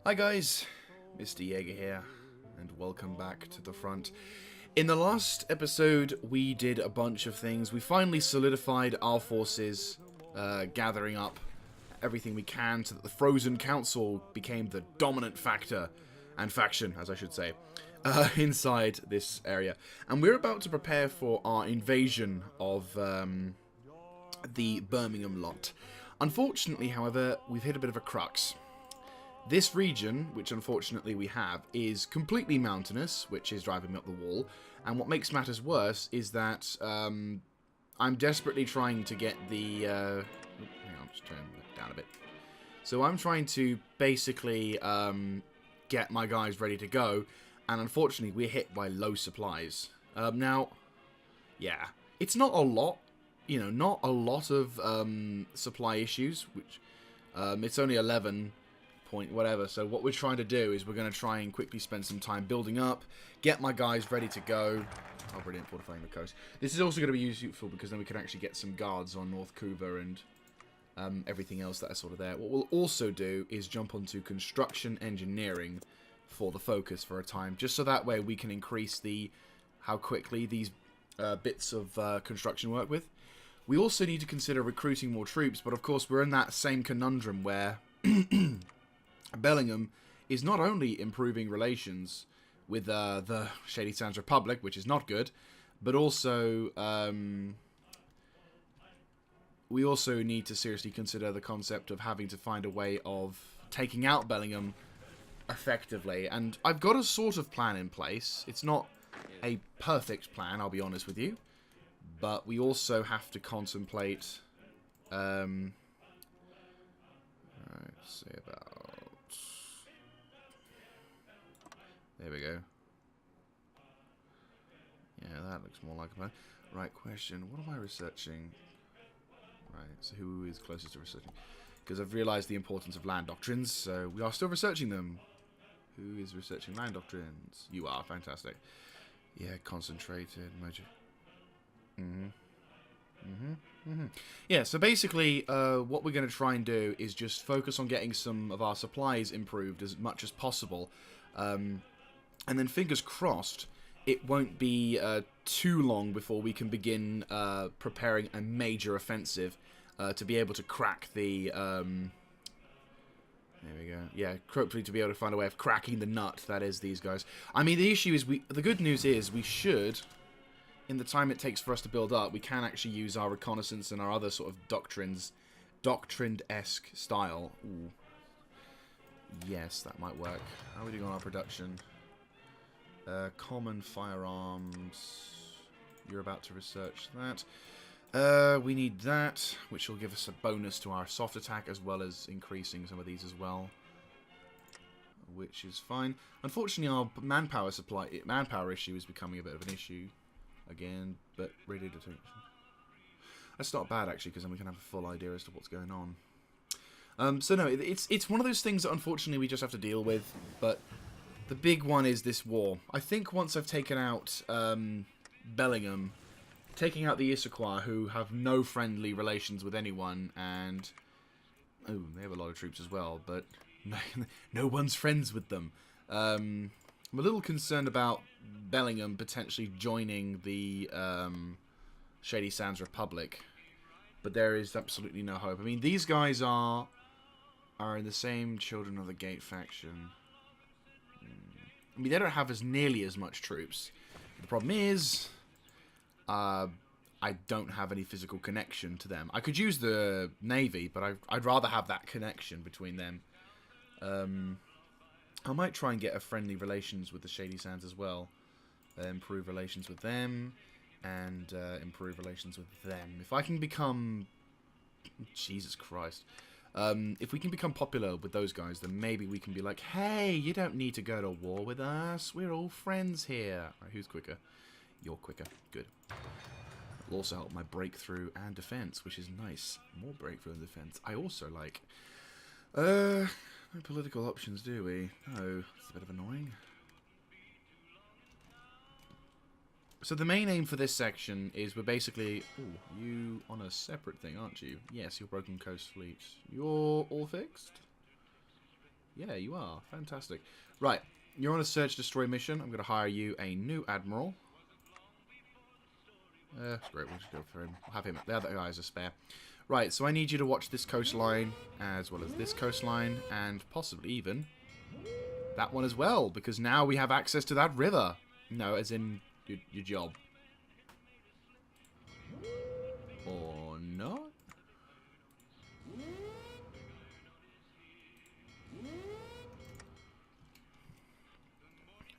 Hi guys, Mr. Jaeger here, and welcome back to the front. In the last episode, we did a bunch of things. We finally solidified our forces, gathering up everything we can so that the Frozen Council became the dominant factor, and faction, as I should say, inside this area. And we're about to prepare for our invasion of the Birmingham lot. Unfortunately, however, we've hit a bit of a crux. This region, which unfortunately we have, is completely mountainous, which is driving me up the wall. And what makes matters worse is that I'm desperately trying to get the... hang on, just turn it down a bit. So I'm trying to basically get my guys ready to go. And unfortunately, we're hit by low supplies. Now, yeah, it's not a lot. You know, not a lot of supply issues. Which it's only 11... whatever. So what we're trying to do is we're going to try and quickly spend some time building up, get my guys ready to go. Oh, brilliant, fortifying the coast. This is also going to be useful because then we can actually get some guards on North Cuba and everything else that are sort of there. What we'll also do is jump onto construction engineering for the focus for a time, just so that way we can increase how quickly these bits of construction work with. We also need to consider recruiting more troops, but of course we're in that same conundrum where Bellingham is not only improving relations with the Shady Sands Republic, which is not good, but also we also need to seriously consider the concept of having to find a way of taking out Bellingham effectively. And I've got a sort of plan in place. It's not a perfect plan, I'll be honest with you, but we also have to contemplate. Let's see about. There we go. Yeah, that looks more like a plan. Right, question. What am I researching? Right, so who is closest to researching? Because I've realised the importance of land doctrines, so we are still researching them. Who is researching land doctrines? You are, fantastic. Yeah, concentrated, magic. Yeah, so basically, what we're going to try and do is just focus on getting some of our supplies improved as much as possible. And then, fingers crossed, it won't be too long before we can begin preparing a major offensive to be able to crack the... there we go. Yeah, hopefully to be able to find a way of cracking the nut that is these guys. I mean, the issue is, the good news is we should, in the time it takes for us to build up, we can actually use our reconnaissance and our other sort of doctrined-esque style. Ooh. Yes, that might work. How are we doing on our production? Common firearms. You're about to research that. We need that, which will give us a bonus to our soft attack, as well as increasing some of these as well, which is fine. Unfortunately, our manpower issue is becoming a bit of an issue again, but ready to take. That's not bad actually, because then we can have a full idea as to what's going on. So no, it's one of those things that unfortunately we just have to deal with, but. The big one is this war. I think once I've taken out Bellingham, taking out the Issaquah, who have no friendly relations with anyone, and... oh, they have a lot of troops as well, but no one's friends with them. I'm a little concerned about Bellingham potentially joining the Shady Sands Republic, but there is absolutely no hope. I mean, these guys are in the same Children of the Gate faction. I mean, they don't have nearly as much troops. The problem is, I don't have any physical connection to them. I could use the Navy, but I'd rather have that connection between them. I might try and get a friendly relations with the Shady Sands as well. Improve relations with them, and improve relations with them. If I can become... Jesus Christ. If we can become popular with those guys, then maybe we can be like, hey, you don't need to go to war with us. We're all friends here. Right, who's quicker? You're quicker. Good. It'll also help my breakthrough and defense, which is nice. More breakthrough and defense. I also like... no political options, do we? No, it's a bit of annoying. So the main aim for this section is we're basically... ooh, you on a separate thing, aren't you? Yes, your Broken Coast Fleet. You're all fixed? Yeah, you are. Fantastic. Right, you're on a search destroy mission. I'm going to hire you a new admiral. Great, we'll just go for him. We'll have him. The other guy is a spare. Right, so I need you to watch this coastline, as well as this coastline, and possibly even that one as well, because now we have access to that river. No, as in your job. Or not?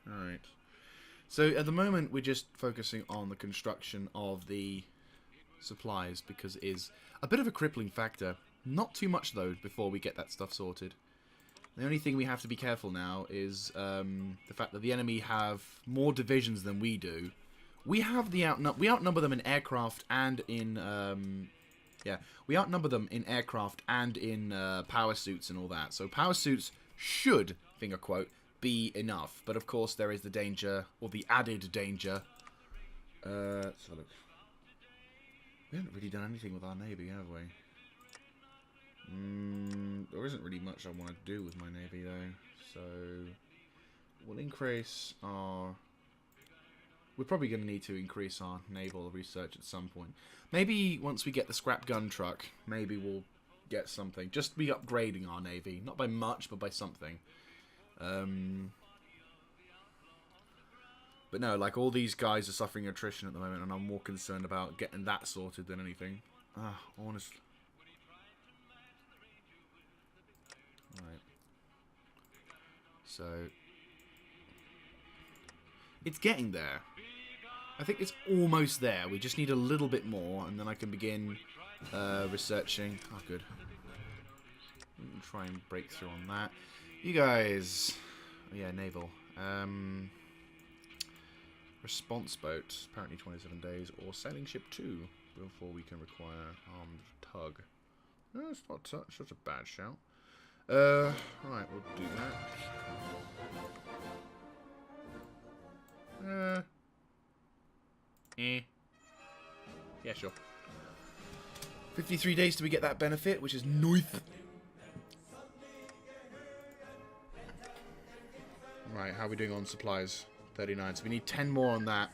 Alright. So at the moment we're just focusing on the construction of the supplies because it is a bit of a crippling factor. Not too much though before we get that stuff sorted. The only thing we have to be careful now is the fact that the enemy have more divisions than we do. We have we outnumber them in aircraft and in we outnumber them in aircraft and in power suits and all that. So power suits should, finger quote, be enough. But of course there is the danger, or the added danger. So look, we haven't really done anything with our navy, have we? There isn't really much I want to do with my navy though. So we'll increase our... We're probably going to need to increase our naval research at some point. Maybe once we get the scrap gun truck, maybe we'll get something. Just be upgrading our navy. Not by much, but by something. But no, like all these guys are suffering attrition at the moment, and I'm more concerned about getting that sorted than anything. Honestly. Right. So it's getting there. I think it's almost there. We just need a little bit more, and then I can begin researching. Oh, good. We can try and break through on that. You guys... Oh, yeah, naval. Response boat. Apparently 27 days. Or sailing ship 2 before we can require armed tug. No, it's not such a bad shout. Right, we'll do that. Yeah, sure. 53 days till we get that benefit, which is nice. Right, how are we doing on supplies? 39, so we need 10 more on that.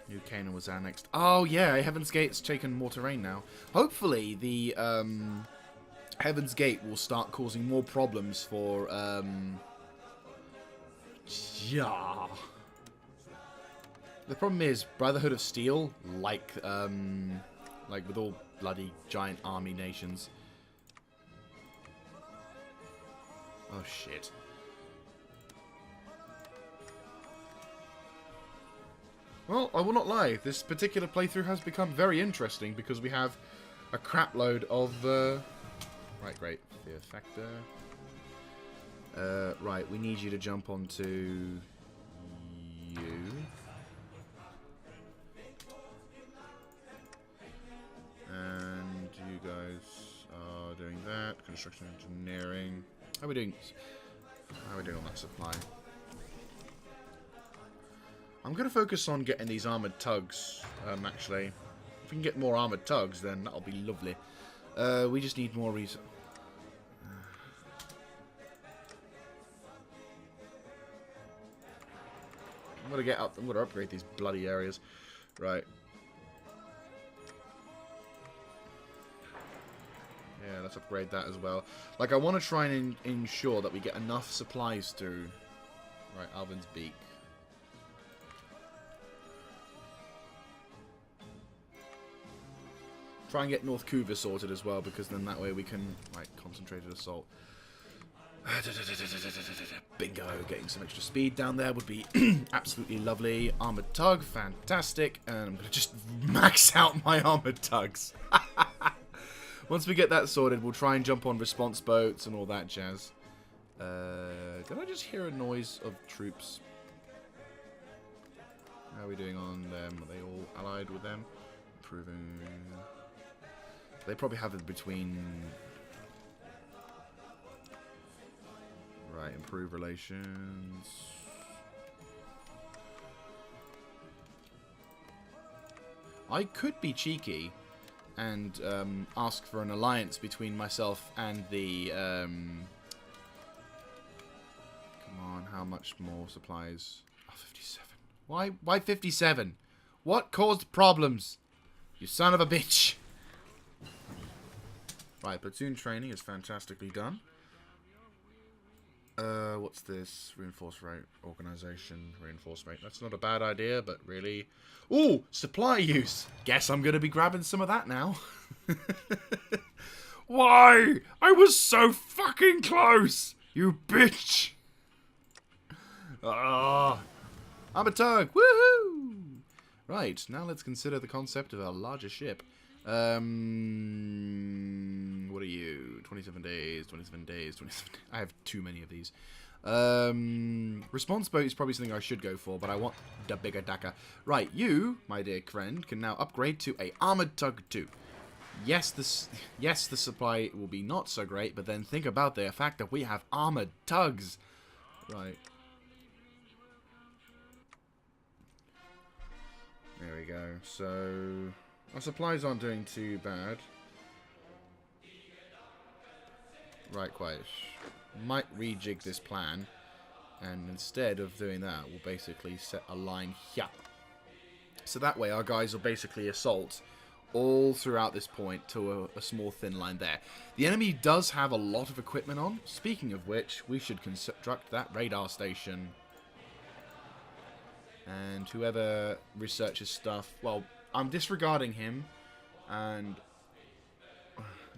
New Canaan was annexed. Oh, yeah, Heaven's Gate's taken more terrain now. Hopefully, the, Heaven's Gate will start causing more problems for, yeah. The problem is, Brotherhood of Steel, like with all bloody giant army nations. Oh, shit. Well, I will not lie, this particular playthrough has become very interesting because we have a crap load of, Right, great. Fear factor. Right, we need you to jump onto you. And you guys are doing that. Construction engineering. How are we doing? How are we doing on that supply? I'm going to focus on getting these armoured tugs, actually. If we can get more armoured tugs, then that'll be lovely. We just need more reason. I'm going to get up. I'm going to upgrade these bloody areas. Right. Yeah, let's upgrade that as well. Like, I want to try and ensure that we get enough supplies through. Right, Alvin's Beak. Try and get North Couva sorted as well, because then that way we can, like, concentrated assault. Bingo, getting some extra speed down there would be absolutely lovely. Armoured tug, fantastic. And I'm going to just max out my armoured tugs. Once we get that sorted, we'll try and jump on response boats and all that jazz. Did I just hear a noise of troops? How are we doing on them? Are they all allied with them? Improving... They probably have it between... Right, improve relations. I could be cheeky and ask for an alliance between myself and the how much more supplies? Oh, 57. Why 57? What caused problems? You son of a bitch. Right, platoon training is fantastically done. What's this? Reinforce rate, organization, reinforce rate. That's not a bad idea, but really... Ooh, supply use. Guess I'm going to be grabbing some of that now. Why? I was so fucking close, you bitch. Ah, I'm a tug. Woohoo! Right, now let's consider the concept of a larger ship. What are you? 27 days, 27 days, 27 days. I have too many of these. Response boat is probably something I should go for, but I want the bigger dacker. Right, you, my dear friend, can now upgrade to a armored tug 2. Yes, the supply will be not so great, but then think about the fact that we have armored tugs. Right. There we go. So... our supplies aren't doing too bad. Right, quite. Might rejig this plan. And instead of doing that, we'll basically set a line here. So that way our guys will basically assault all throughout this point to a small thin line there. The enemy does have a lot of equipment on. Speaking of which, we should construct that radar station. And whoever researches stuff... well, I'm disregarding him, and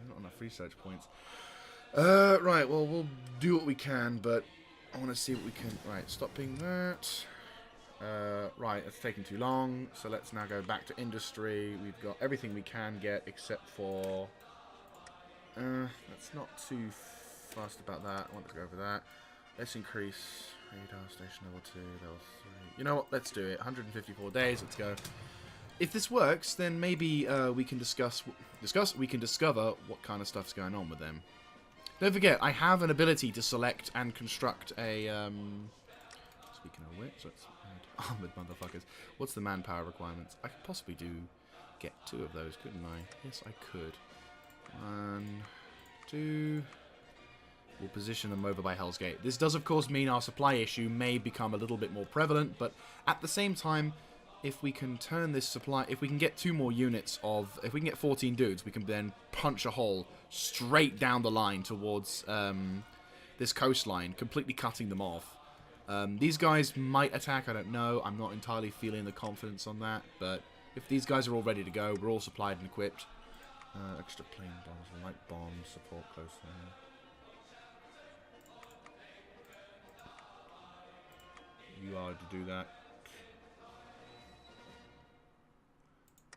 not enough research points. Right, well, we'll do what we can, but I want to see what we can... right, stopping that. Right, it's taking too long, so let's now go back to industry. We've got everything we can get, except for... let's not too fussed about that. I want to go over that. Let's increase radar station level 2, level 3. You know what, let's do it. 154 days, let's go. If this works, then maybe we can we can discover what kind of stuff's going on with them. Don't forget, I have an ability to select and construct a... speaking of which, let's add armored motherfuckers. What's the manpower requirements? I could possibly get 2 of those, couldn't I? Yes, I could. 1, 2... we'll position them over by Hell's Gate. This does, of course, mean our supply issue may become a little bit more prevalent, but at the same time... if we can turn this supply... if we can get 2 more units of... if we can get 14 dudes, we can then punch a hole straight down the line towards this coastline, completely cutting them off. These guys might attack, I don't know. I'm not entirely feeling the confidence on that, but if these guys are all ready to go, we're all supplied and equipped. Extra plane bombs, light bombs, support close there. You are to do that.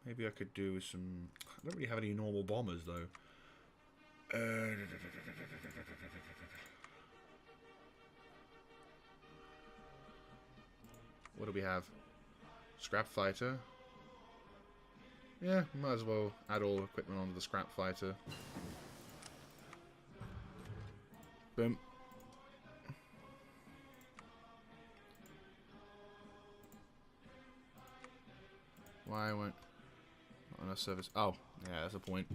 Maybe I could do some... I don't really have any normal bombers, though. What do we have? Scrap fighter. Yeah, might as well add all equipment onto the scrap fighter. Boom. Why won't... not enough service... oh, yeah, that's a point.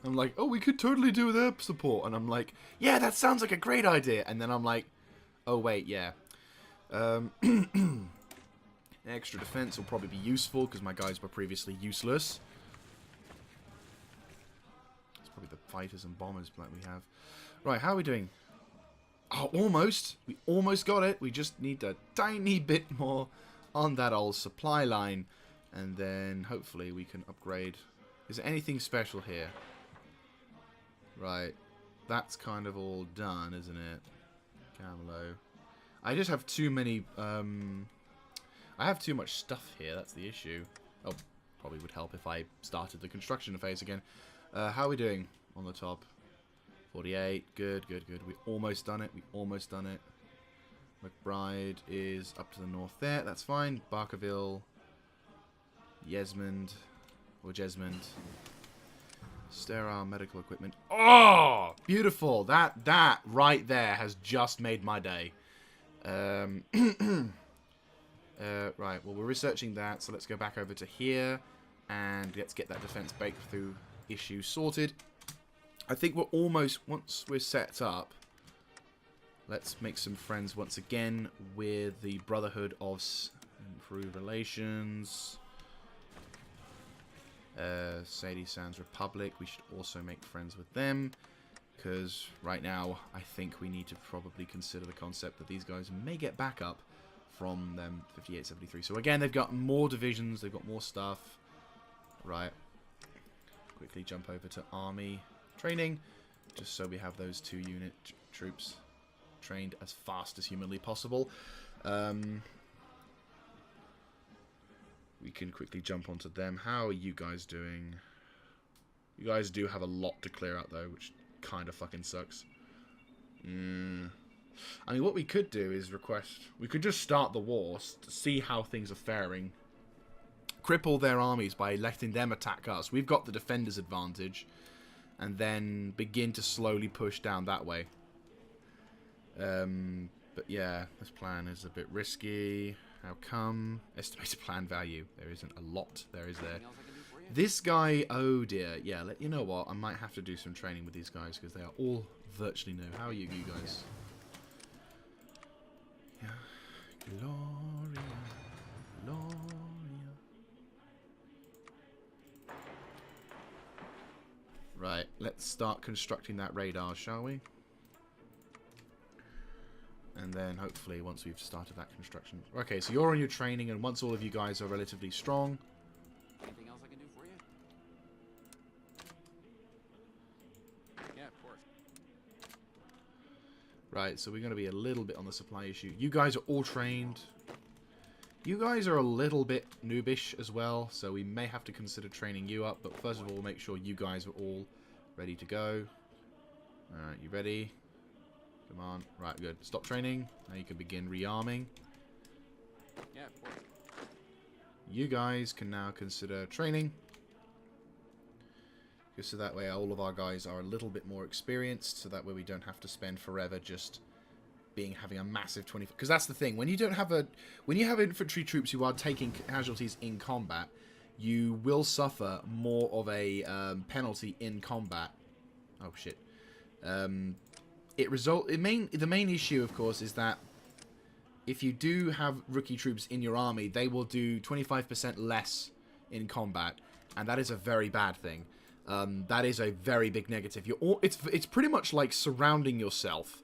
I'm like, oh, we could totally do with air support. And I'm like, yeah, that sounds like a great idea. And then I'm like, oh, wait, yeah. Extra defense will probably be useful because my guys were previously useless. It's probably the fighters and bombers like we have. Right, how are we doing? Oh, almost. We almost got it. We just need a tiny bit more on that old supply line. And then hopefully we can upgrade. Is there anything special here? Right. That's kind of all done, isn't it? Camelo. I just have too many... I have too much stuff here. That's the issue. Oh, probably would help if I started the construction phase again. How are we doing on the top? 48. Good, good, good. We almost done it. We almost done it. McBride is up to the north there. That's fine. Barkerville. Jesmond. Or Jesmond. Sterile medical equipment. Oh! Beautiful. That right there has just made my day. Right, well, we're researching that, so let's go back over to here, and let's get that defense breakthrough issue sorted. I think we're almost, once we're set up, Let's make some friends once again with the Brotherhood of Improved Relations. Sadie Sands Republic. We should also make friends with them. Because right now, I think we need to probably consider the concept that these guys may get backup from them 5873. So again, they've got more divisions. They've got more stuff. Right. Quickly jump over to Army training. Just so we have those 2 unit troops trained as fast as humanly possible. We can quickly jump onto them. How are you guys doing? You guys do have a lot to clear out though, which kind of fucking sucks. I mean, what we could do is we could just start the war to see how things are faring. Cripple their armies by letting them attack us. We've got the defender's advantage. And then begin to slowly push down that way. But yeah, this plan is a bit risky. How come? Estimated plan value. There isn't a lot. There is there. This guy, oh dear. Yeah, you know what? I might have to do some training with these guys because they are all virtually new. How are you guys? Yeah. Gloria. Gloria. Right, let's start constructing that radar, shall we? And then hopefully once we've started that construction. Okay, so you're on your training, and once all of you guys are relatively strong. Anything else I can do for you? Yeah, of course. Right, so we're going to be a little bit on the supply issue. You guys are all trained. You guys are a little bit noobish as well, so we may have to consider training you up. But first of all, make sure you guys are all ready to go. Alright, you ready? Come on. Right, good. Stop training. Now you can begin rearming. Yeah, of course. You guys can now consider training. Just so that way all of our guys are a little bit more experienced, so that way we don't have to spend forever just having a massive 20. Because that's the thing, when you have infantry troops who are taking casualties in combat, you will suffer more of a penalty in combat. Oh shit. The main issue, of course, is that if you do have rookie troops in your army, they will do 25% less in combat, and that is a very bad thing. That is a very big negative. It's pretty much like surrounding yourself.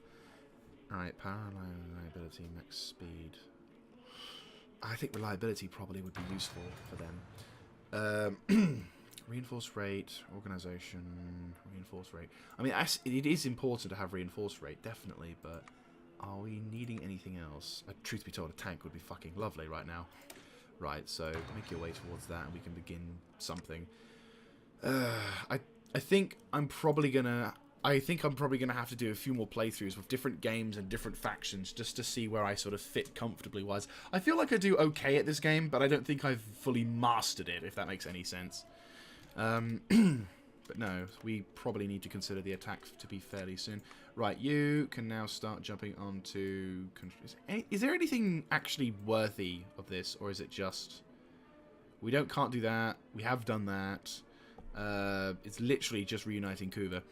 Alright, power, reliability, max speed. I think reliability probably would be useful for them. Reinforce rate, organization, reinforce rate. I mean, it is important to have reinforce rate, definitely, but are we needing anything else? Truth be told, a tank would be fucking lovely right now. Right, so make your way towards that and we can begin something. I think I'm probably gonna have to do a few more playthroughs with different games and different factions just to see where I sort of fit comfortably wise. I feel like I do okay at this game, but I don't think I've fully mastered it, if that makes any sense. But no, we probably need to consider the attack to be fairly soon. Right, you can now start jumping onto... Is there anything actually worthy of this, or is it just... We can't do that. We have done that. It's literally just reuniting Kuva.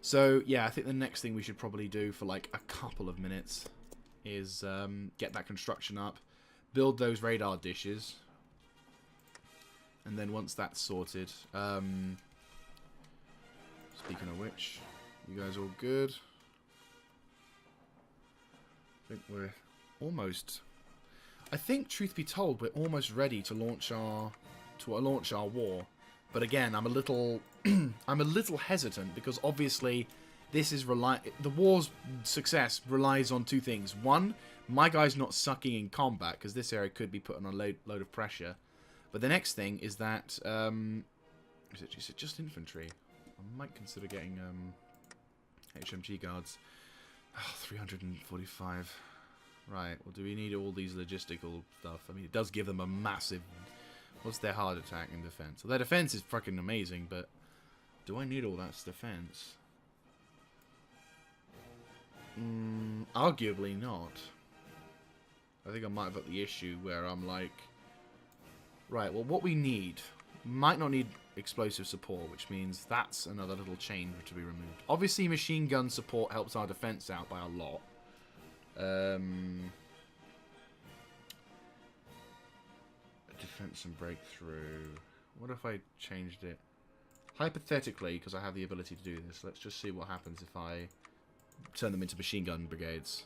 So, yeah, I think the next thing we should probably do for, like, a couple of minutes is get that construction up, build those radar dishes, and then once that's sorted... speaking of which, you guys all good? I think we're almost... I think, truth be told, we're almost ready to launch our war. But again, I'm a little I'm a little hesitant because obviously this is the war's success relies on two things. One, my guy's not sucking in combat because this area could be put on a load of pressure. But the next thing is that is it just infantry? I might consider getting HMG guards. Oh, 345. Right. Well, do we need all these logistical stuff? I mean, it does give them a massive... What's their hard attack and defense? Well, their defense is fucking amazing, but do I need all that defense? Arguably not. I think I might have got the issue where I'm like... Right, well, what we need... Might not need explosive support, which means that's another little chain to be removed. Obviously, machine gun support helps our defense out by a lot. Defense and breakthrough. What if I changed it? Hypothetically, because I have the ability to do this, let's just see what happens if I turn them into machine gun brigades.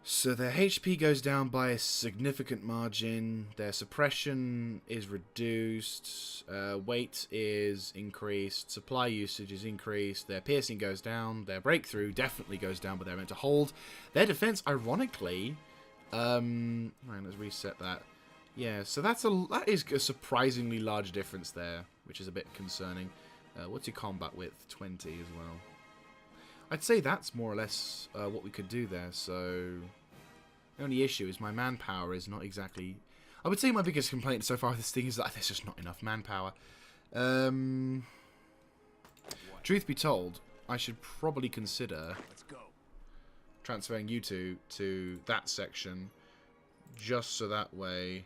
So their HP goes down by a significant margin, their suppression is reduced, weight is increased, supply usage is increased, their piercing goes down, their breakthrough definitely goes down, but they're meant to hold. Their defense, ironically, right, let's reset that. Yeah, so that is a surprisingly large difference there, which is a bit concerning. What's your combat width? 20 as well. I'd say that's more or less what we could do there, so... The only issue is my manpower is not exactly... I would say my biggest complaint so far with this thing is that there's just not enough manpower. Truth be told, I should probably consider transferring you two to that section, just so that way...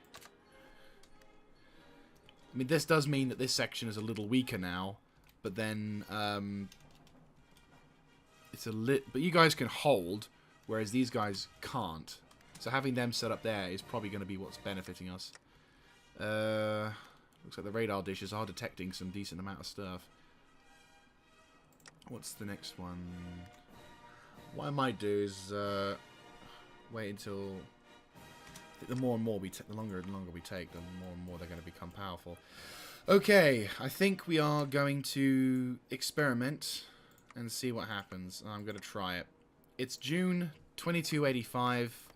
I mean, this does mean that this section is a little weaker now, but then... it's a but you guys can hold, whereas these guys can't. So having them set up there is probably going to be what's benefiting us. Looks like the radar dishes are detecting some decent amount of stuff. What's the next one? What I might do is wait until... I think the more and more we take, the longer and longer we take, the more and more they're going to become powerful. Okay, I think we are going to experiment and see what happens. I'm going to try it. It's June 2285.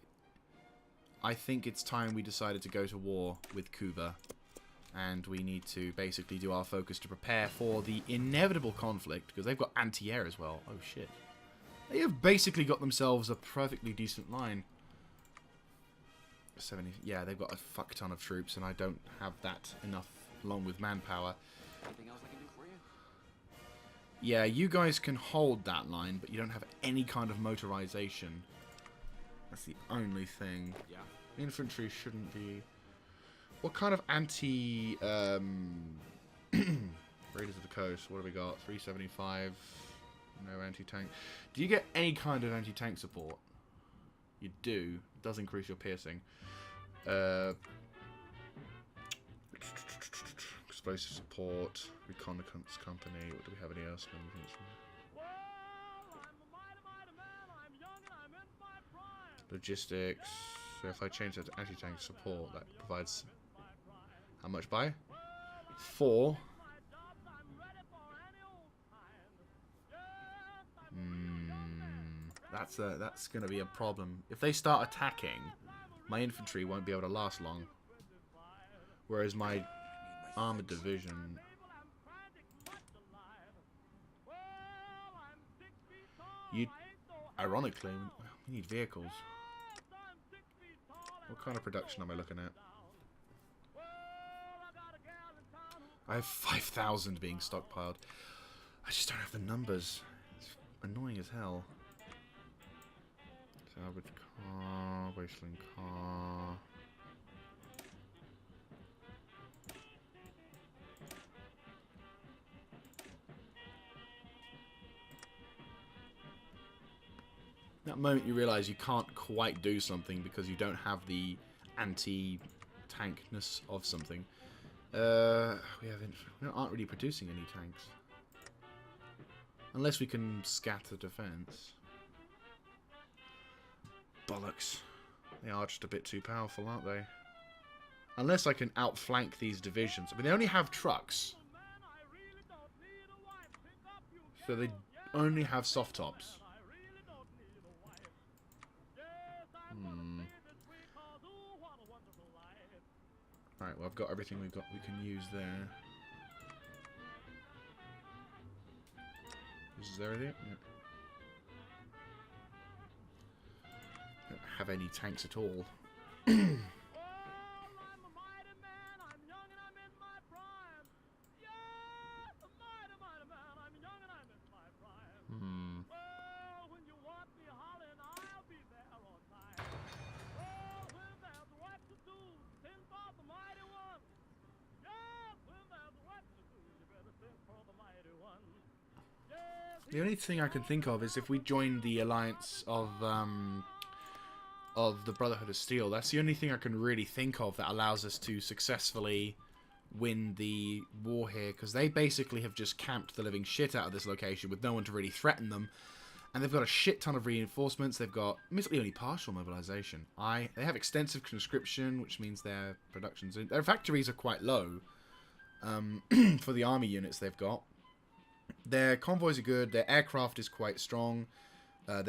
I think it's time we decided to go to war with Cuba. And we need to basically do our focus to prepare for the inevitable conflict, because they've got anti-air as well. Oh, shit. They have basically got themselves a perfectly decent line. 70. Yeah, they've got a fuck ton of troops, and I don't have that enough along with manpower. Anything else I can do for you? Yeah, you guys can hold that line, but you don't have any kind of motorization. That's the only thing. Yeah. Infantry shouldn't be... What kind of anti... Raiders of the Coast, what have we got? 375. No anti-tank. Do you get any kind of anti-tank support? You do. It does increase your piercing. Explosive support. Reconnaissance company. What do we have? Any else? Logistics. So if I change that to anti-tank support, that provides... How much by? 4. That's going to be a problem. If they start attacking, my infantry won't be able to last long. Whereas my armored division... Ironically, we need vehicles. What kind of production am I looking at? I have 5,000 being stockpiled. I just don't have the numbers. It's annoying as hell. Salvage car, wasteland car. That moment you realise you can't quite do something because you don't have the anti-tankness of something. We aren't really producing any tanks. Unless we can scatter defense. Bollocks. They are just a bit too powerful, aren't they? Unless I can outflank these divisions. I mean, they only have trucks. So they only have soft tops. Right, well, I've got everything we can use there. This is everything? Yeah. Don't have any tanks at all. The only thing I can think of is if we join the alliance of the Brotherhood of Steel. That's the only thing I can really think of that allows us to successfully win the war here, because they basically have just camped the living shit out of this location with no one to really threaten them, and they've got a shit ton of reinforcements. They've got admittedly only partial mobilization. They have extensive conscription, which means their their factories are quite low for the army units they've got. Their convoys are good. Their aircraft is quite strong. Their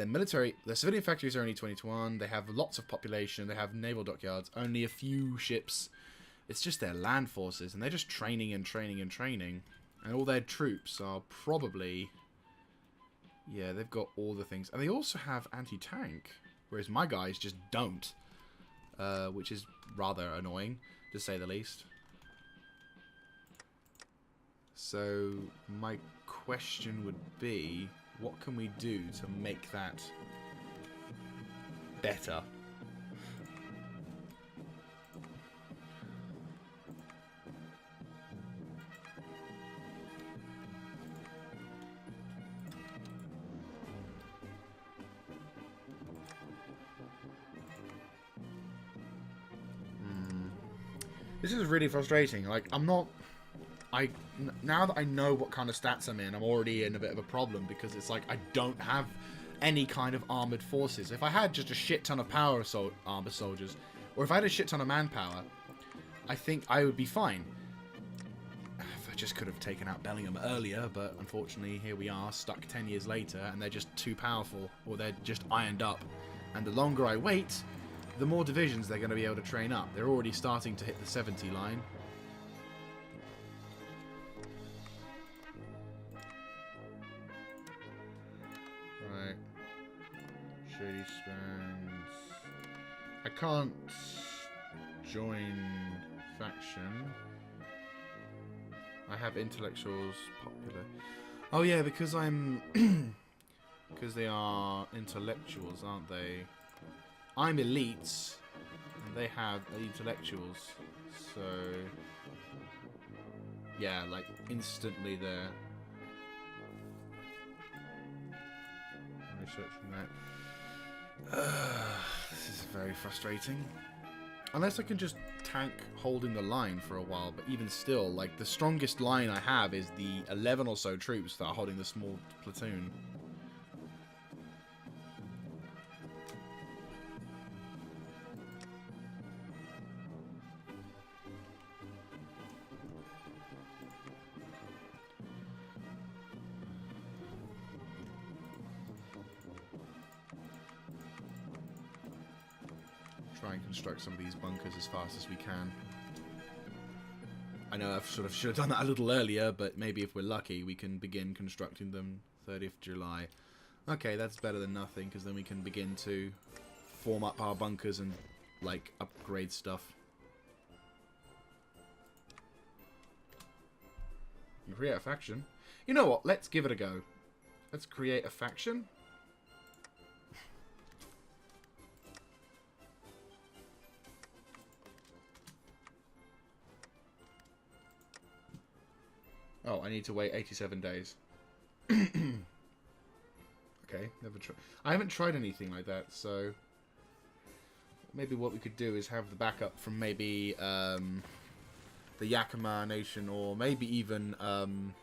civilian factories are only 20 to 1. They have lots of population. They have naval dockyards. Only a few ships. It's just their land forces, and they're just training and training and training. And all their troops are probably... Yeah, they've got all the things. And they also have anti-tank, whereas my guys just don't. Which is rather annoying, to say the least. So, my question would be, what can we do to make that better? This is really frustrating. Like, now that I know what kind of stats I'm in, I'm already in a bit of a problem, because it's like I don't have any kind of armored forces. If I had just a shit ton of armored soldiers, or if I had a shit ton of manpower, I think I would be fine. If I just could have taken out Bellingham earlier, but unfortunately here we are, stuck 10 years later, and they're just too powerful, or they're just ironed up. And the longer I wait, the more divisions they're going to be able to train up. They're already starting to hit the 70 line. Right. Shady Spans. I can't join faction. I have intellectuals popular. Oh yeah, because I'm... because they are intellectuals, aren't they? I'm elites, and they have intellectuals, so yeah, like instantly there. Researching that. This is very frustrating. Unless I can just tank holding the line for a while, but even still, like the strongest line I have is the 11 or so troops that are holding the small platoon. Try and construct some of these bunkers as fast as we can. I know I've should have done that a little earlier, but maybe if we're lucky, we can begin constructing them 30th July. Okay, that's better than nothing, because then we can begin to form up our bunkers and, like, upgrade stuff. Create a faction. You know what? Let's give it a go. Let's create a faction. Oh, I need to wait 87 days. Okay, never try. I haven't tried anything like that, so maybe what we could do is have the backup from maybe the Yakima Nation, or maybe even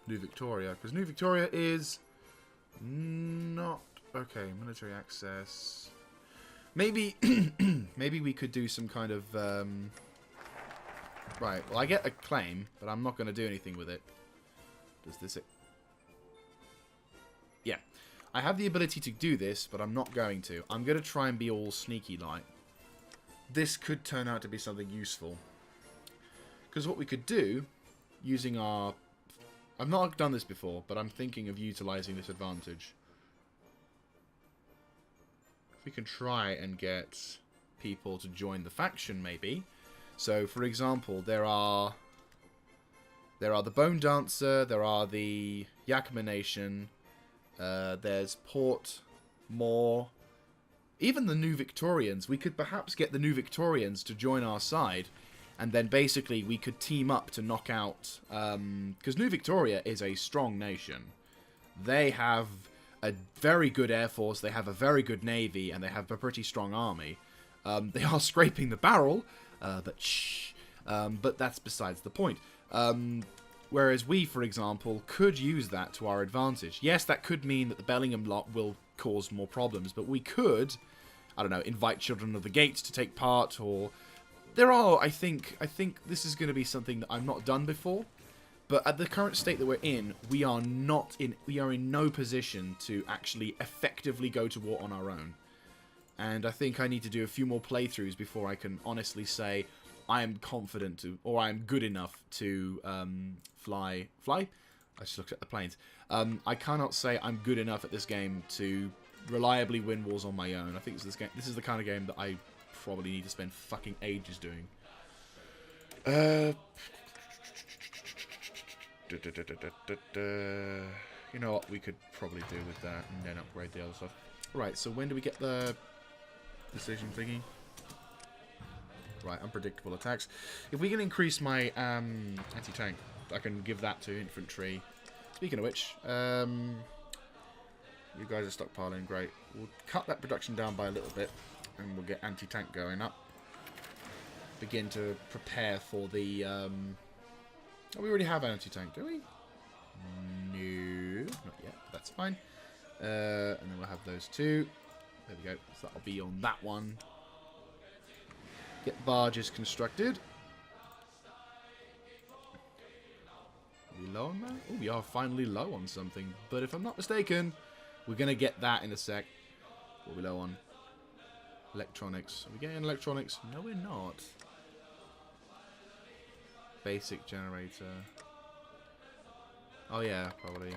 New Victoria, because New Victoria is not okay. Military access. Maybe maybe we could do some kind of right. Well, I get a claim, but I'm not going to do anything with it. Does this... Yeah. I have the ability to do this, but I'm not going to. I'm going to try and be all sneaky-like. This could turn out to be something useful. Because what we could do, using our... I've not done this before, but I'm thinking of utilising this advantage. If we can try and get people to join the faction, maybe. So, for example, there are the Bone Dancer, there are the Yakima Nation, there's Port, Moore, even the New Victorians. We could perhaps get the New Victorians to join our side, and then basically we could team up to knock out... because New Victoria is a strong nation. They have a very good air force, they have a very good navy, and they have a pretty strong army. They are scraping the barrel, but that's besides the point. Whereas we, for example, could use that to our advantage. Yes, that could mean that the Bellingham lot will cause more problems, but we could, I don't know, invite Children of the Gates to take part, or there are, I think this is going to be something that I've not done before, but at the current state that we're in, we are in no position to actually effectively go to war on our own. And I think I need to do a few more playthroughs before I can honestly say I am confident to, or I am good enough to fly? I just looked at the planes. I cannot say I'm good enough at this game to reliably win wars on my own. I think this is the kind of game that I probably need to spend fucking ages doing. You know what we could probably do with that and then upgrade the other stuff. Right, so when do we get the decision thingy? Right, unpredictable attacks. If we can increase my anti-tank, I can give that to infantry. Speaking of which, you guys are stockpiling, great. We'll cut that production down by a little bit, and we'll get anti-tank going up. Begin to prepare for the... Oh, we already have anti-tank, do we? No, not yet, but that's fine. And then we'll have those two. There we go, so that'll be on that one. Get barges constructed. Are we low on that? Oh, we are finally low on something. But if I'm not mistaken, we're going to get that in a sec. What are we low on? Electronics. Are we getting electronics? No, we're not. Basic generator. Oh, yeah, probably.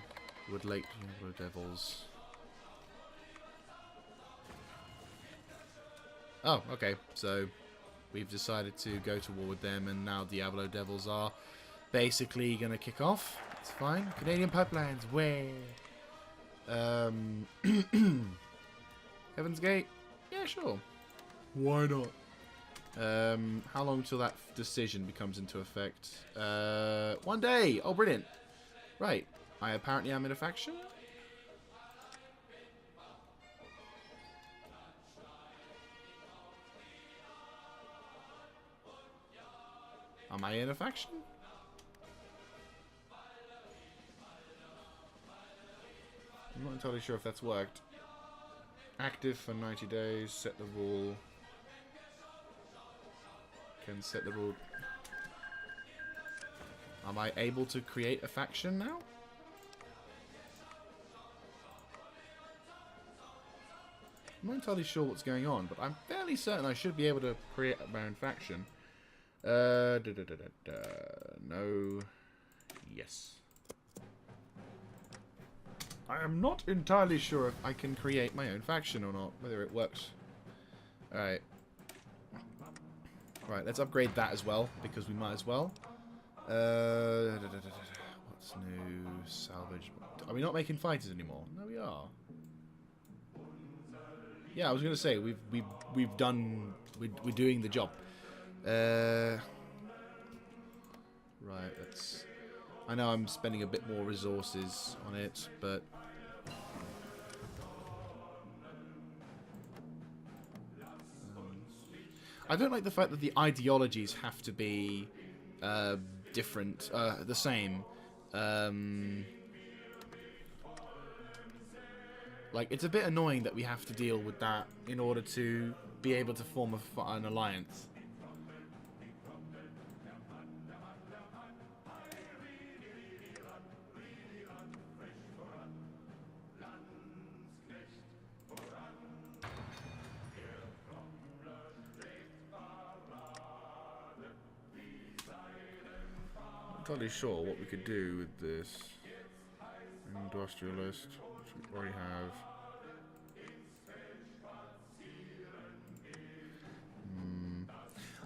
Wood Lake, Wood Devils. Oh, okay. So we've decided to go to war with them, and now Diablo Devils are basically going to kick off. It's fine. Canadian pipelines, where? Heaven's Gate? Yeah, sure. Why not? How long till that decision becomes into effect? 1 day! Oh, brilliant. Right. I apparently am in a faction? Am I in a faction? I'm not entirely sure if that's worked. Active for 90 days, set the rule. Can set the rule. Am I able to create a faction now? I'm not entirely sure what's going on, but I'm fairly certain I should be able to create my own faction. No. Yes. I am not entirely sure if I can create my own faction or not, whether it works. Alright. Right, let's upgrade that as well, because we might as well. What's new? Salvage. Are we not making fighters anymore? No, we are. Yeah, I was going to say, we're doing the job. Right, let's... I know I'm spending a bit more resources on it, but... I don't like the fact that the ideologies have to be different, the same. Like, it's a bit annoying that we have to deal with that in order to be able to form an alliance. I'm not entirely sure what we could do with this industrialist, which we already have.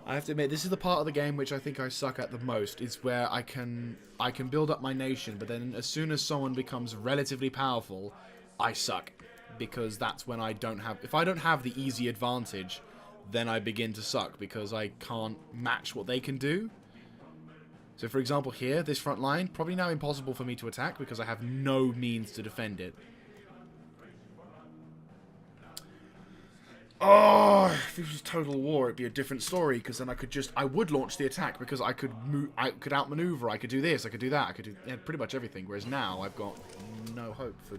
I have to admit, this is the part of the game which I think I suck at the most. It's where I can build up my nation, but then as soon as someone becomes relatively powerful, I suck. Because that's when I don't have... If I don't have the easy advantage, then I begin to suck, because I can't match what they can do. So, for example, here, this front line, probably now impossible for me to attack because I have no means to defend it. Oh, if it was total war, it'd be a different story, because then I would launch the attack, because I could outmaneuver, I could do this, I could do that, I could do pretty much everything, whereas now I've got no hope for...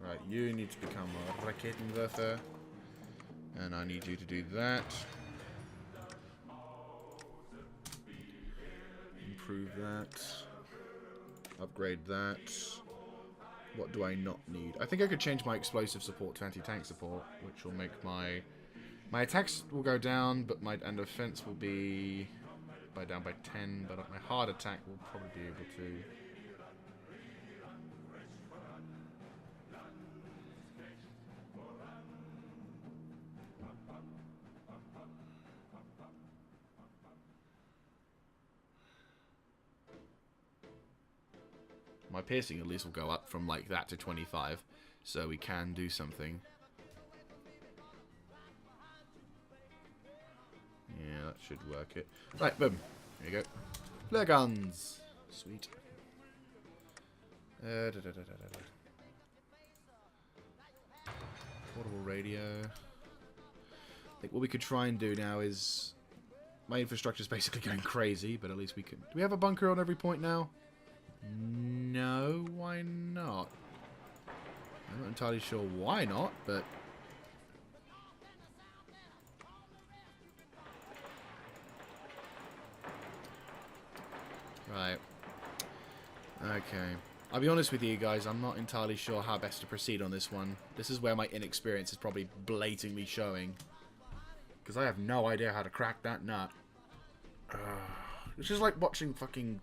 Right, you need to become a Raketenwerfer, and I need you to do that. Improve that. Upgrade that. What do I not need? I think I could change my explosive support to anti-tank support, which will make my attacks will go down, but my defense will be down by 10. But my hard attack will probably be able to. My piercing at least will go up from like that to 25, so we can do something. Yeah, that should work it. Right, boom. There you go. Flare guns. Sweet. Portable radio. I think what we could try and do now is... My infrastructure is basically going crazy, but at least we can... Do we have a bunker on every point now? No, why not? I'm not entirely sure why not, but... Right. Okay. I'll be honest with you guys, I'm not entirely sure how best to proceed on this one. This is where my inexperience is probably blatantly showing. Because I have no idea how to crack that nut. It's just like watching fucking...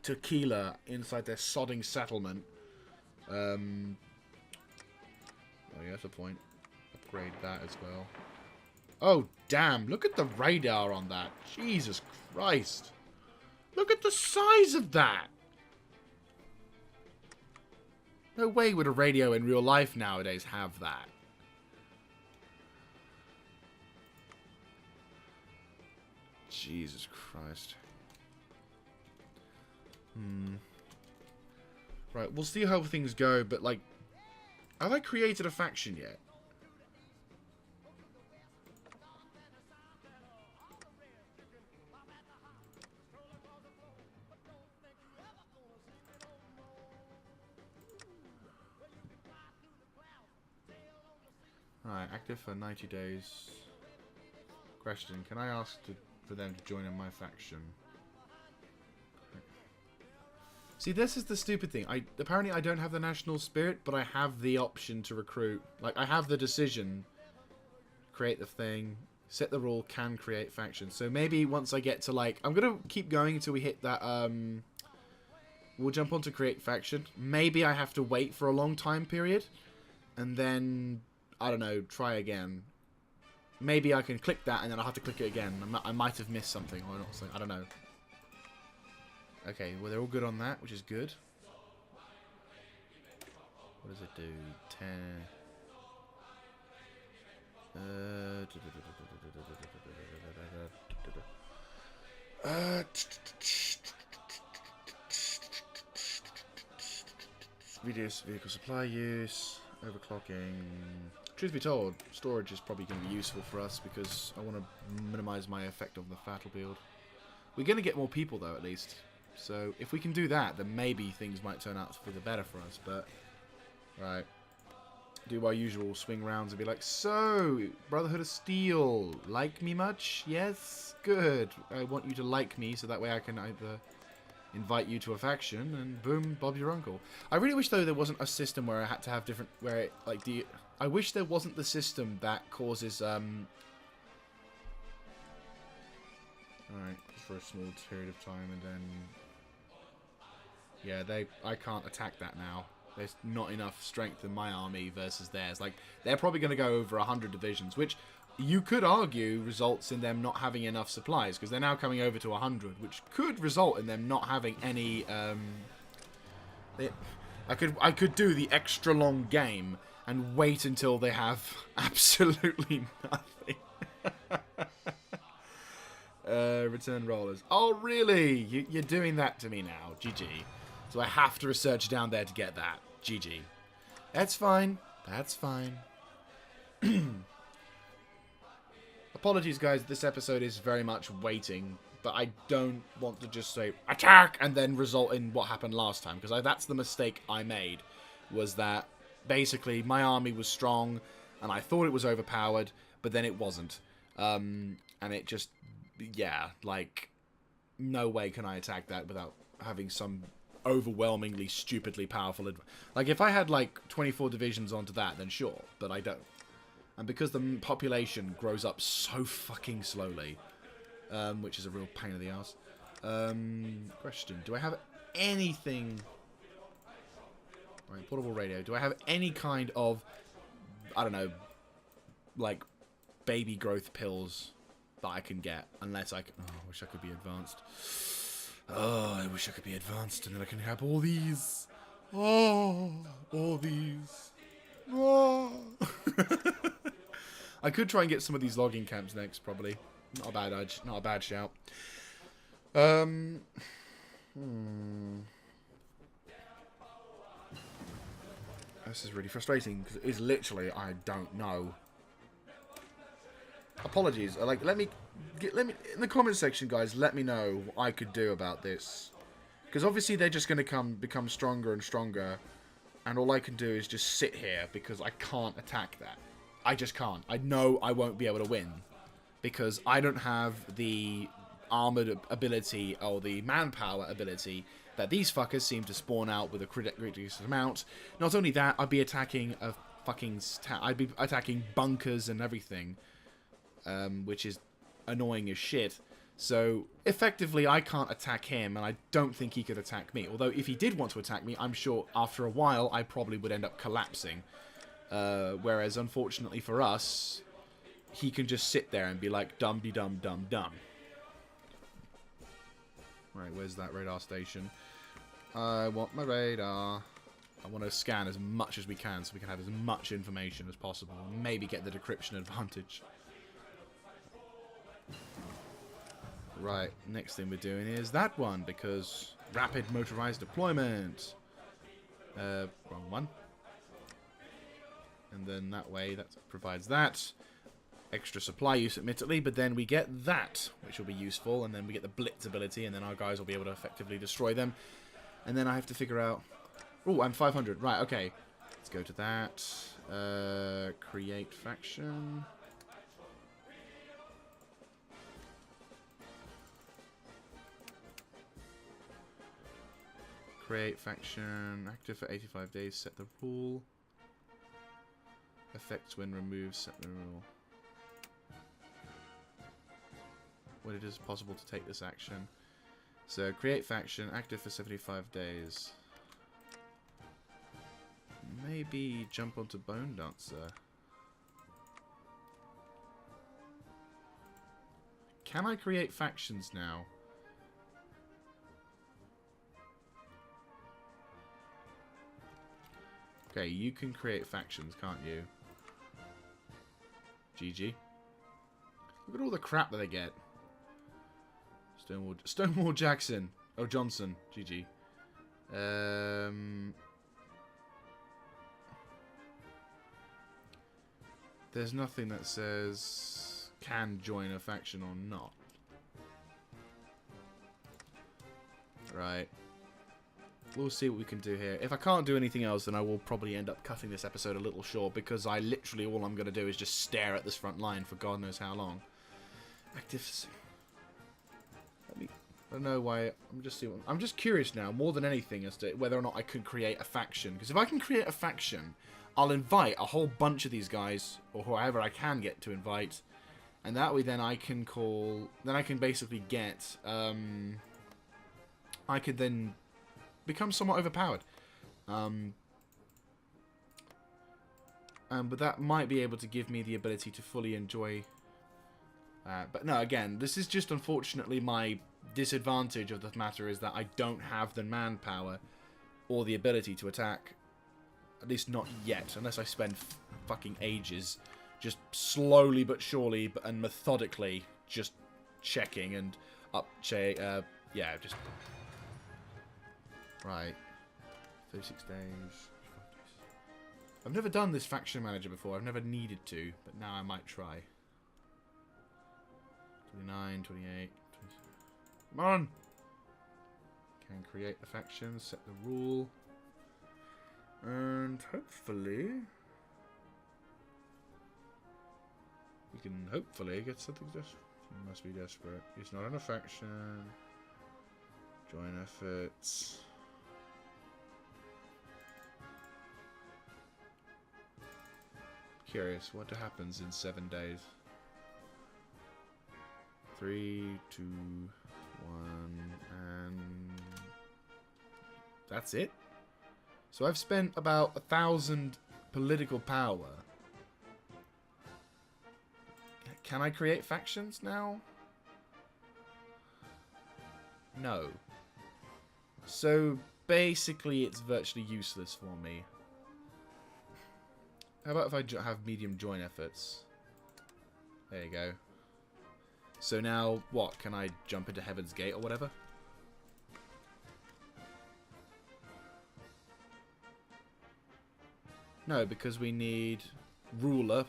tequila inside their sodding settlement. Oh yeah, that's a point. Upgrade that as well. Oh damn, look at the radar on that. Jesus Christ. Look at the size of that. No way would a radio in real life nowadays have that. Jesus Christ. Right, we'll see how things go, but, like, have I created a faction yet? Alright, active for 90 days. Question, can I ask for them to join in my faction? See, this is the stupid thing. Apparently I don't have the national spirit, but I have the option to recruit. Like, I have the decision. Create the thing. Set the rule, can create faction. So maybe once I get to, like... I'm going to keep going until we hit that, We'll jump on to create faction. Maybe I have to wait for a long time period. And then, I don't know, try again. Maybe I can click that and then I'll have to click it again. I might have missed something or not. I don't know. Okay, well, they're all good on that, which is good. What does it do? 10... Reduce vehicle supply use, overclocking. Truth be told, storage is probably going to be useful for us because I want to minimize my effect on the battlefield. We're going to get more people, though, at least. So, if we can do that, then maybe things might turn out for the better for us, but... Right. Do our usual swing rounds and be like, so, Brotherhood of Steel, like me much? Yes? Good. I want you to like me, so that way I can either invite you to a faction, and boom, Bob's your uncle. I really wish, though, there wasn't a system where I had to have different... Where, it, like, I wish there wasn't the system that causes, Alright, for a small period of time, and then... Yeah, I can't attack that now. There's not enough strength in my army versus theirs. Like, they're probably going to go over 100 divisions, which you could argue results in them not having enough supplies, because they're now coming over to 100, which could result in them not having any... I could do the extra long game and wait until they have absolutely nothing. Return rollers. Oh, really? You're doing that to me now. GG. So I have to research down there to get that. GG. That's fine. That's fine. Apologies, guys. This episode is very much waiting, but I don't want to just say attack and then result in what happened last time, because that's the mistake I made, was that basically my army was strong and I thought it was overpowered, but then it wasn't. And it just, yeah, like, no way can I attack that without having some overwhelmingly stupidly powerful like, if I had like 24 divisions onto that, then sure, but I don't. And because the population grows up so fucking slowly, which is a real pain in the ass. Question: do I have anything? Right, portable radio. Do I have any kind of, I don't know, like baby growth pills that I can get? Unless I can, oh, I wish I could be advanced. Oh, I wish I could be advanced, and then I can have all these. Oh, all these. Oh. I could try and get some of these logging camps next, probably. Not a bad edge. Not a bad shout. This is really frustrating because it is literally I don't know. Apologies. Like, let me in the comment section, guys. Let me know what I could do about this, because obviously they're just going to become stronger and stronger, and all I can do is just sit here because I can't attack that. I just can't. I know I won't be able to win because I don't have the armored ability or the manpower ability that these fuckers seem to spawn out with a ridiculous amount. Not only that, I'd be attacking a fucking I'd be attacking bunkers and everything, which is annoying as shit. So effectively, I can't attack him, and I don't think he could attack me. Although if he did want to attack me, I'm sure after a while I probably would end up collapsing. Whereas, unfortunately for us, he can just sit there and be like, dum-de-dum-dum-dum. Right, where's that radar station? I want my radar. I want to scan as much as we can so we can have as much information as possible. And maybe get the decryption advantage. Right, next thing we're doing is that one, because rapid motorized deployment. Wrong one. And then that way, that provides that. Extra supply use, admittedly, but then we get that, which will be useful, and then we get the blitz ability, and then our guys will be able to effectively destroy them. And then I have to figure out... Oh, I'm 500. Right, okay. Let's go to that. Create faction. Create faction. Active for 85 days. Set the rule. Effects when removed. Set the rule. When it is possible to take this action. So, create faction. Active for 75 days. Maybe jump onto Bone Dancer. Can I create factions now? Okay, you can create factions, can't you? GG. Look at all the crap that they get. Stonewall Jackson. Oh, Johnson. GG. There's nothing that says can join a faction or not. Right. We'll see what we can do here. If I can't do anything else, then I will probably end up cutting this episode a little short, because I literally, all I'm going to do is just stare at this front line for God knows how long. Active... I don't know why. I'm just curious now, more than anything, as to whether or not I could create a faction. Because if I can create a faction, I'll invite a whole bunch of these guys, or whoever I can get to invite, and that way then I can call... Then I can basically get... I could then become somewhat overpowered. But that might be able to give me the ability to fully enjoy... but no, again, this is just unfortunately my disadvantage of the matter, is that I don't have the manpower or the ability to attack. At least not yet, unless I spend fucking ages just slowly but surely and methodically just checking and yeah, just... Right. 36 days. I've never done this faction manager before. I've never needed to, but now I might try. 29, 28, 27. Come on! Can create a faction, set the rule. And hopefully... we can hopefully get something desperate. Must be desperate. It's not an faction. Join efforts. Curious what happens in 7 days. 3, 2, 1, and that's it. So I've spent about 1,000 political power. Can I create factions now? No. So basically it's virtually useless for me. How about if I have medium join efforts? There you go. So now, what? Can I jump into Heaven's Gate or whatever? No, because we need ruler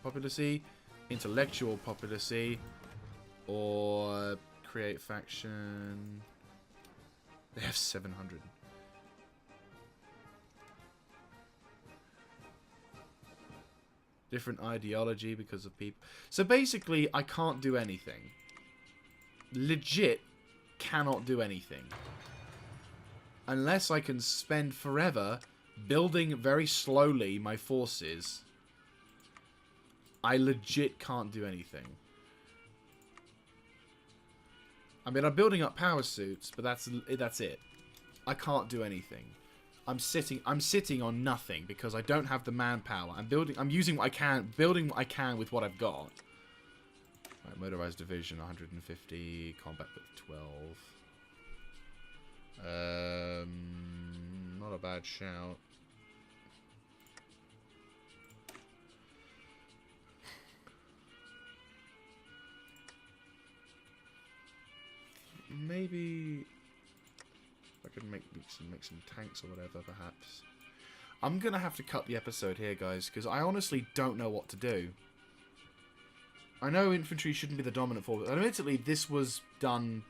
populacy, intellectual populacy, or create faction. They have 700. Different ideology because of people. So basically, I can't do anything. Legit cannot do anything. Unless I can spend forever building very slowly my forces. I legit can't do anything. I mean, I'm building up power suits, but that's it. I can't do anything. I'm sitting on nothing because I don't have the manpower. I'm using what I can, building what I can with what I've got. Right, motorized division 150, combat with 12. Not a bad shout. Maybe I could make some tanks or whatever, perhaps. I'm gonna have to cut the episode here, guys, because I honestly don't know what to do. I know infantry shouldn't be the dominant force. Admittedly, this was done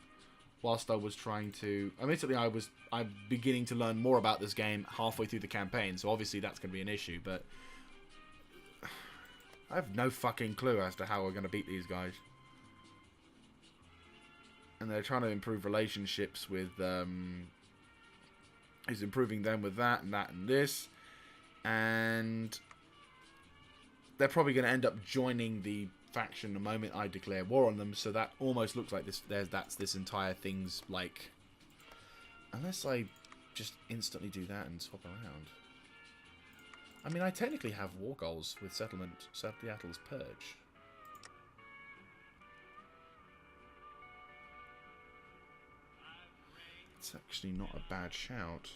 whilst I was trying to... Admittedly, I'm beginning to learn more about this game halfway through the campaign, so obviously that's going to be an issue, but... I have no fucking clue as to how we're going to beat these guys. And they're trying to improve relationships with... He's improving them with that and this. And... they're probably going to end up joining the faction the moment I declare war on them, so that almost looks like that's this entire thing's like... Unless I just instantly do that and swap around. I mean, I technically have war goals with Seattle's Purge. It's actually not a bad shout.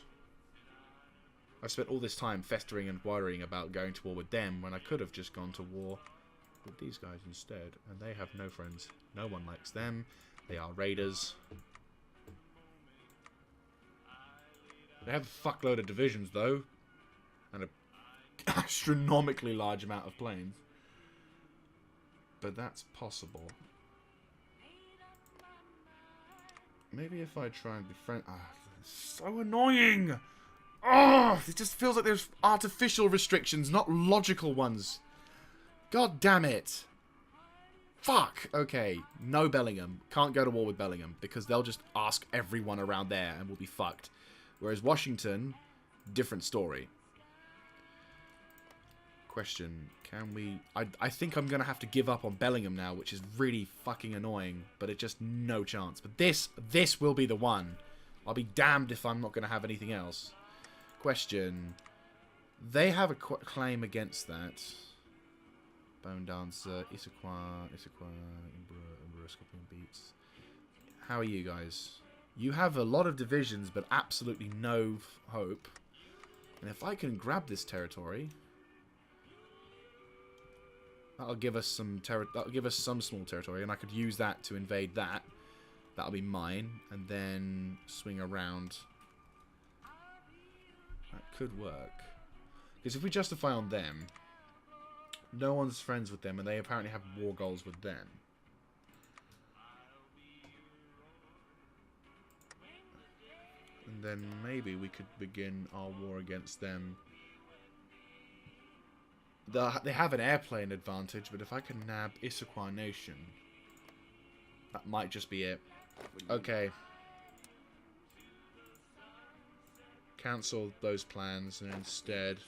I spent all this time festering and worrying about going to war with them when I could have just gone to war with these guys instead. And they have no friends. No one likes them. They are raiders. They have a fuckload of divisions, though. And an astronomically large amount of planes. But that's possible. Maybe if I try and befriend... Ah, so annoying! Oh, it just feels like there's artificial restrictions, not logical ones. God damn it. Fuck. Okay, no Bellingham. Can't go to war with Bellingham, because they'll just ask everyone around there and we'll be fucked. Whereas Washington, different story. Question, can we... I think I'm going to have to give up on Bellingham now, which is really fucking annoying, but it's just no chance. But this will be the one. I'll be damned if I'm not going to have anything else. Question, they have a claim against that. Bone Dancer, Issaquah, Imbra, Scorpion Beats. How are you guys? You have a lot of divisions, but absolutely no hope. And if I can grab this territory... That'll give us some small territory, and I could use that to invade that. That'll be mine, and then swing around. That could work. Because if we justify on them, no one's friends with them, and they apparently have war goals with them. And then maybe we could begin our war against them. They have an airplane advantage, but if I can nab Issaquah Nation, that might just be it. Okay. Cancel those plans and instead...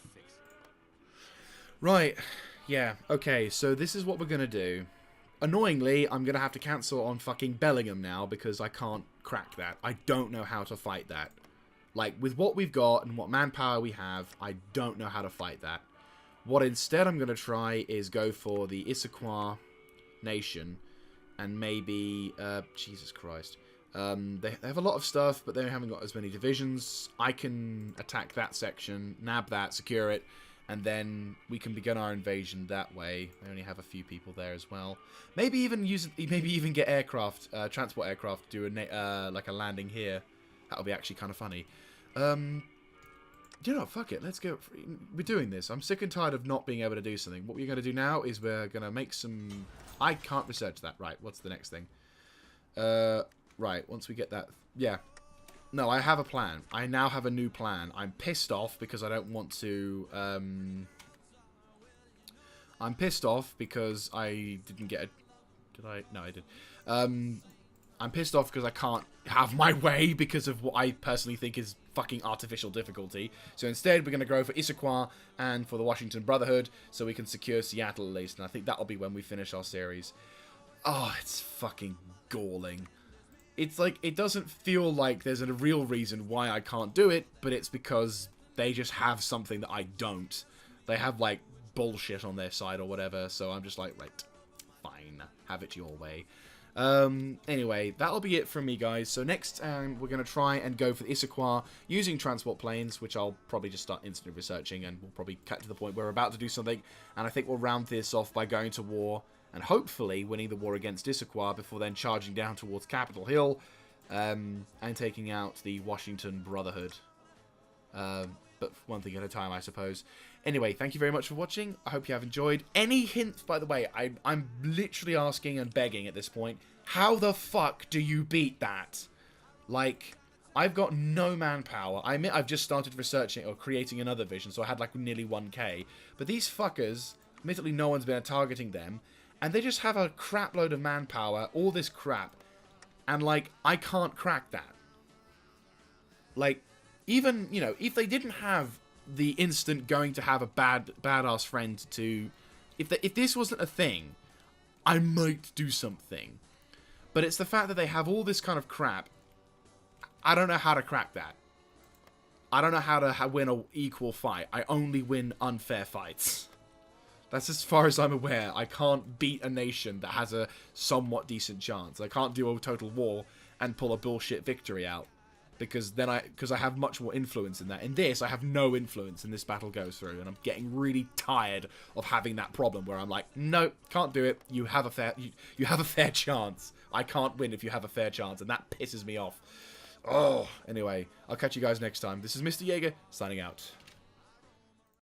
Right. Yeah. Okay, so this is what we're going to do. Annoyingly, I'm going to have to cancel on fucking Bellingham now because I can't crack that. I don't know how to fight that. Like, with what we've got and what manpower we have, I don't know how to fight that. What instead I'm going to try is go for the Issaquah Nation and maybe... Jesus Christ. They have a lot of stuff, but they haven't got as many divisions. I can attack that section, nab that, secure it, and then we can begin our invasion that way. They only have a few people there as well. Maybe even get aircraft, transport aircraft, do like a landing here. That'll be actually kind of funny. You know, fuck it. Let's go. We're doing this. I'm sick and tired of not being able to do something. What we're going to do now is we're going to make some... I can't research that. Right, what's the next thing? Right, once we get that... Yeah. No, I have a plan. I now have a new plan. I'm pissed off because I don't want to... I'm pissed off because I didn't get a... Did I? No, I did. I'm pissed off because I can't have my way because of what I personally think is fucking artificial difficulty. So instead, we're going to go for Issaquah and for the Washington Brotherhood so we can secure Seattle at least. And I think that'll be when we finish our series. Oh, it's fucking galling. It's like, it doesn't feel like there's a real reason why I can't do it, but it's because they just have something that I don't. They have, like, bullshit on their side or whatever, so I'm just like, right, fine, have it your way. Anyway, that'll be it from me, guys. So next time, we're going to try and go for the Issaquah using transport planes, which I'll probably just start instantly researching, and we'll probably cut to the point where we're about to do something, and I think we'll round this off by going to war, and hopefully winning the war against Issaquah before then charging down towards Capitol Hill, and taking out the Washington Brotherhood. But one thing at a time, I suppose. Anyway, thank you very much for watching. I hope you have enjoyed. Any hints, by the way, I'm literally asking and begging at this point, how the fuck do you beat that? Like, I've got no manpower. I admit I've just started researching or creating another vision, so I had like nearly 1k. But these fuckers, admittedly no one's been targeting them, and they just have a crap load of manpower, all this crap, and like, I can't crack that. Like, even, you know, if they didn't have the instant going to have a badass friend to... If this wasn't a thing, I might do something. But it's the fact that they have all this kind of crap. I don't know how to crack that. I don't know how to win an equal fight. I only win unfair fights. That's as far as I'm aware. I can't beat a nation that has a somewhat decent chance. I can't do a total war and pull a bullshit victory out. Because then I have much more influence in that. In this, I have no influence, and this battle goes through, and I'm getting really tired of having that problem where I'm like, no, can't do it. You have a fair chance. I can't win if you have a fair chance, and that pisses me off. Oh, anyway, I'll catch you guys next time. This is Mr. Jaeger signing out.